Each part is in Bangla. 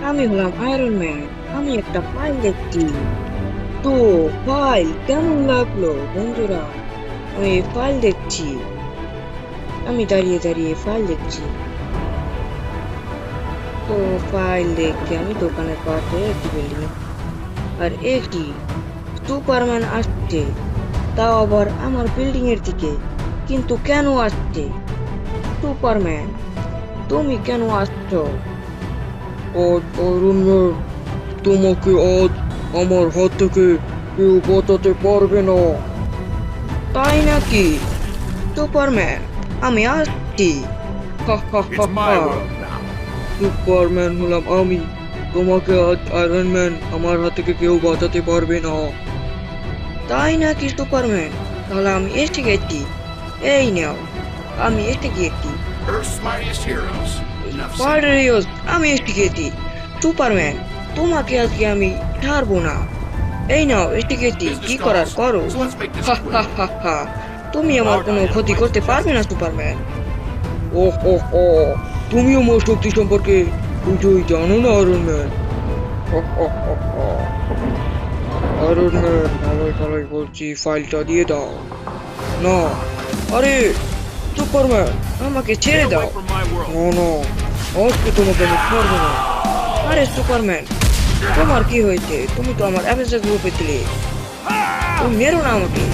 আমি হলাম আয়রন ম্যান। আমি একটা ফাইল দেখছি। তো ফাইল কেমন লাগলো বন্ধুরা? আমি ফাইল দেখছি। আমি দাঁড়িয়ে দাঁড়িয়ে ফাইল দেখছি। তো ফাইল দেখে আমি দোকানের পাশে একটি বিল্ডিং, আর একটি সুপারম্যান আসছে, তাও আবার আমার বিল্ডিং এর দিকে। কিন্তু কেন আসছে? সুপারম্যান, তুমি কেন আসছো? অরুণ, তোমাকে আজ আমার হাত থেকে কেউ বাঁচাতে পারবে না। তাই নাকি? সুপারম্যান, আমি আসছি। হা হা হা It's my হা। world now. সুপারম্যান হলাম আমি, তোমাকে আজ আয়রন ম্যান আমার হাত থেকে কেউ বাঁচাতে পারবে না। তাই নাকি সুপারম্যান? তাহলে আমি এসে গেছি। এই নাও, আমি এসে গেছি। Earth's mightiest heroes. Enough said. পারিওস, আমি এসে গেছি। সুপারম্যান, তোমাকে আজকে আমি ছাড়বো না। এই নাও, এসে গেছি। কি করার করো। So let's make this Ha Ha quick. হা হা। তুমি আমার কোনো ক্ষতি করতে পারবে না সুপারম্যান। ও হো হো, তুমি আমার শক্তি সম্পর্কে কিছুই জানো না আয়রন ম্যান। আয়রন ম্যান, ভালোই ভালোই বলছি, ফাইলটা দিয়ে দাও না। আরে সুপারম্যান, আমাকে Get ছেড়ে away দাও। from my world. না না, আজকে তোমাকে আমি ছাড়বো না। আরে সুপারম্যান, তোমার কি হয়েছে? তুমি তো আমার অ্যাভেঞ্জার গ্রুপে ছিলে। তুমি মেরো না আমাকে।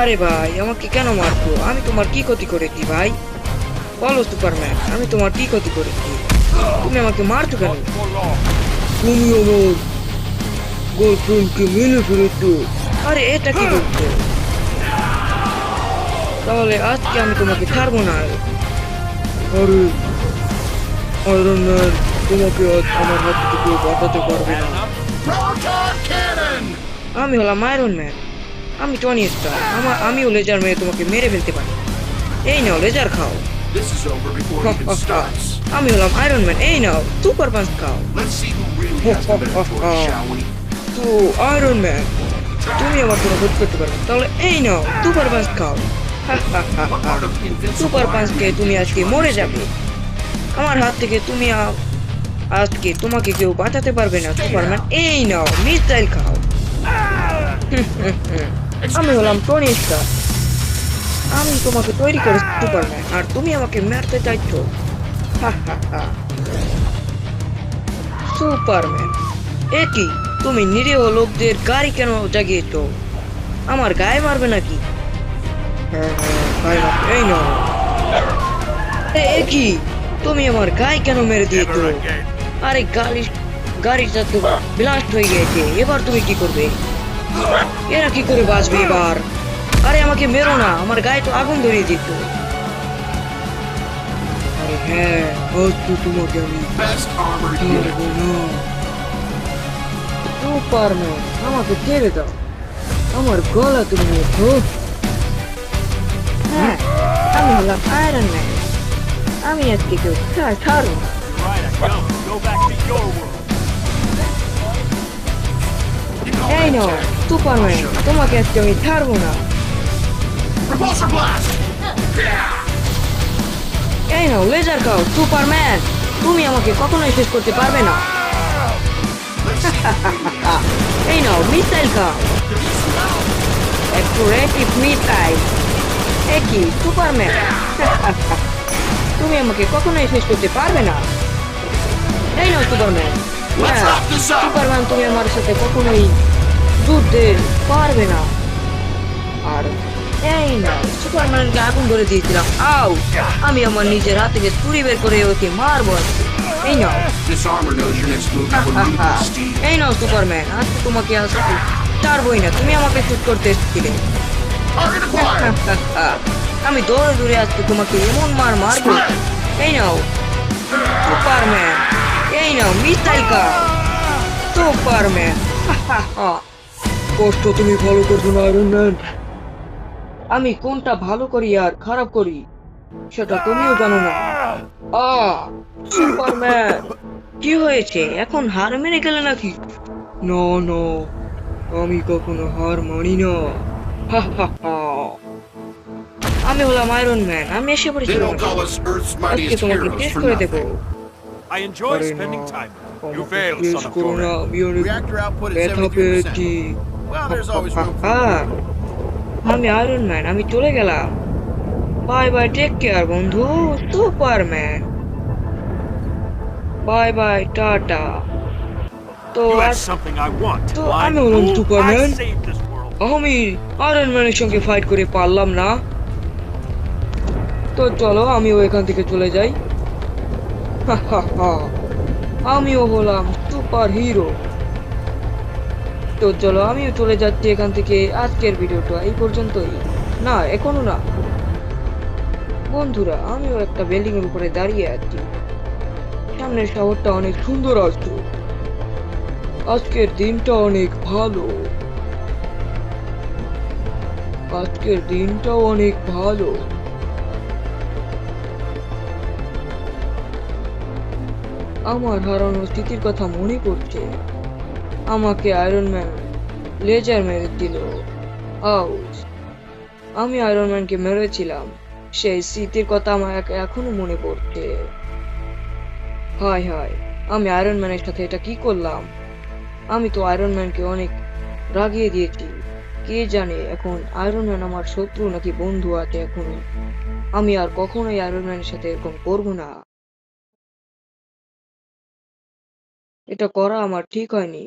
আরে ভাই, আমাকে কেন মারছো? আমি তোমার কি ক্ষতি করেছি ভাই? বলো সুপারম্যান, আমি তোমার কি ক্ষতি করেছি? তুমি আমাকে মারছো কেন? For long. তুমি আমার গার্লফ্রেন্ডকে মেনে ফেলেছো। আরে এটা কি বলছো? তাহলে আজকে আমি তোমাকে ছাড়বো না। আরে আয়রন ম্যান, তোমাকে আজ আমার হাত থেকে কেউ বাঁচাতে পারবে না। Proton cannon! আমি হলাম আয়রন ম্যান। আমি টনি স্টার। আমিও লেজার মেরে তোমাকে মেরে ফেলতে পারি। এই নাও, লেজার খাও। This is over before it even starts. আমি হলাম আয়রন ম্যান। এই নাও, সুপার পাঞ্চ খাও। Let's see who really has the better choice, shall we? তো আয়রন ম্যান, তুমি আমার কোনো ক্ষতি করতে পারবে না। তাহলে এই নাও, সুপার পাঞ্চ খাও। What part of super invincible punch খেয়ে তুমি আজকে মরে যাবে। আমার হাত থেকে তুমি আজকে তোমাকে কেউ বাঁচাতে পারবে না সুপারম্যান। এই নাও, মিসাইল খাও। আমি হলাম টনি স্টার। আমি তোমাকে তৈরি করেছি সুপারম্যান, আর তুমি আমাকে মারতে চাইছো। সুপারম্যান, এ কি? তুমি নিরীহ লোকদের গাড়ি কেন জাগিয়েছো? আমার গায়ে মারবে নাকি? হ্যাঁ হ্যাঁ, তাই না? এই নাও। এ কি? তুমি আমার গায়ে কেন মেরে দিয়েছো? Never again. আরে গাড়িটা তো ব্লাস্ট হয়ে গেছে। এবার তুমি কি করবে? এরা কি করে বাঁচবে এবার? আরে আমাকে মেরো না, আমার গায়ে তো আগুন ধরিয়ে দিত। আরে হ্যাঁ, আজকে তোমাকে আমি Best armor yet. ছাড়বো না। সুপারম্যান, আমাকে ছেড়ে দাও। আমার গলা তুমি মেরেছো। হ্যাঁ, আমি হলাম আয়রন ম্যান। আমি আজকে কেউ ছাড়ো না। Right, I don't. Go back to your world. You call এই that নাও tech? সুপারম্যান, তোমাকে আজকে আমি ছাড়বো না। Repulsor blast! এই নাও, লেজার খাও সুপারম্যান। তুমি আমাকে কখনোই শেষ করতে পারবে না। Let's see who really has এই নাও, মিসাইল খাও। অ্যাকুরেটিভ মিসাইল। একই সুপারম্যান। তুমি আমাকে কখনোই শেষ করতে পারবে না। এই নাও সুপারম্যান। Let's হ্যাঁ, wrap this up! সুপারম্যান, তুমি আমার সাথে কখনোই যুদ্ধে পারবে না। আর এই নাও, সুপারম্যানকে আগুন ধরে দিয়েছিলাম। আউ, আমি আমার নিজের হাত থেকে ছুরি বের করে ওকে মারবো আজকে। এই নাও। This armor knows your next move is ruthless, Steve. এই নাও সুপারম্যান, আজকে তোমাকে আজকে ছাড়বই না। তুমি আমাকে শুট করতে এসেছিলে। Target acquired! আমি দৌড়ে দৌড়ে আজকে তোমাকে এমন মারবো। এই নাও সুপারম্যান। এই নাও মিসাইল খাও সুপারম্যান। কষ্ট তুমি ভালো করছো না আয়রন ম্যান। আমি কোনটা ভালো করি আর খারাপ করি সেটা তুমিও জানো না। সুপারম্যান, কি হয়েছে? এখন হার মেনে গেলে নাকি? না না, আমি কখনো হার মানি না। আমি হলাম আয়রন ম্যান। আমি এসে They পড়েছি don't call us Earth's আজকে mightiest তোমাকে heroes টেস্ট for করে দেবো। nothing. I enjoy আরে না, spending time with you. You আমাকে fail, জিজ্ঞেস son of করো না, Torren. আমি অনেক Reactor output at ব্যথা 73%. পেয়েছি। Well, there's always room for হ্যাঁ, improvement. আমি আয়রন ম্যান, আমি চলে গেলাম। বাই বাই, টেক কেয়ার বন্ধু। সুপারম্যান, বাই বাই, টাটা। তো You আর had something I want. তো Blind আমি হলাম fool. I Superman. saved this world. আমি আয়রন ম্যানের সঙ্গে ফাইট করে পারলাম না। তো চলো আমিও এখান থেকে চলে যাই। হা হা হা, আমিও হলাম সুপার হিরো। তো চলো আমিও চলে যাচ্ছি এখান থেকে। আজকের ভিডিওটা এই পর্যন্তই। না, এখনো না বন্ধুরা, আমিও একটা বিল্ডিং এর উপরে দাঁড়িয়ে আছি। সামনের শহরটা অনেক সুন্দর আছে। আজকের দিনটা অনেক ভালো। আজকের দিনটাও অনেক ভালো। আমার হারানো স্মৃতির কথা মনে পড়ছে। আমাকে আয়রন ম্যান লেজার মেরেছিল। আউচ! আমি আয়রন ম্যানকে মেরেছিলাম। সেই স্মৃতির কথা আমার এখনো মনে পড়ছে। হায় হায়, আমি আয়রন ম্যানের সাথে এটা কি করলাম? আমি তো আয়রন ম্যানকে অনেক রাগিয়ে দিয়েছি। কে জানে এখন আয়রন ম্যান আমার শত্রু নাকি বন্ধু আছে এখনো। আমি আর কখনোই আয়রন ম্যানের সাথে এরকম করবো না। এটা করা আমার ঠিক হয়নি।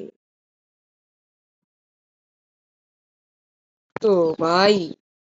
তো ভাই,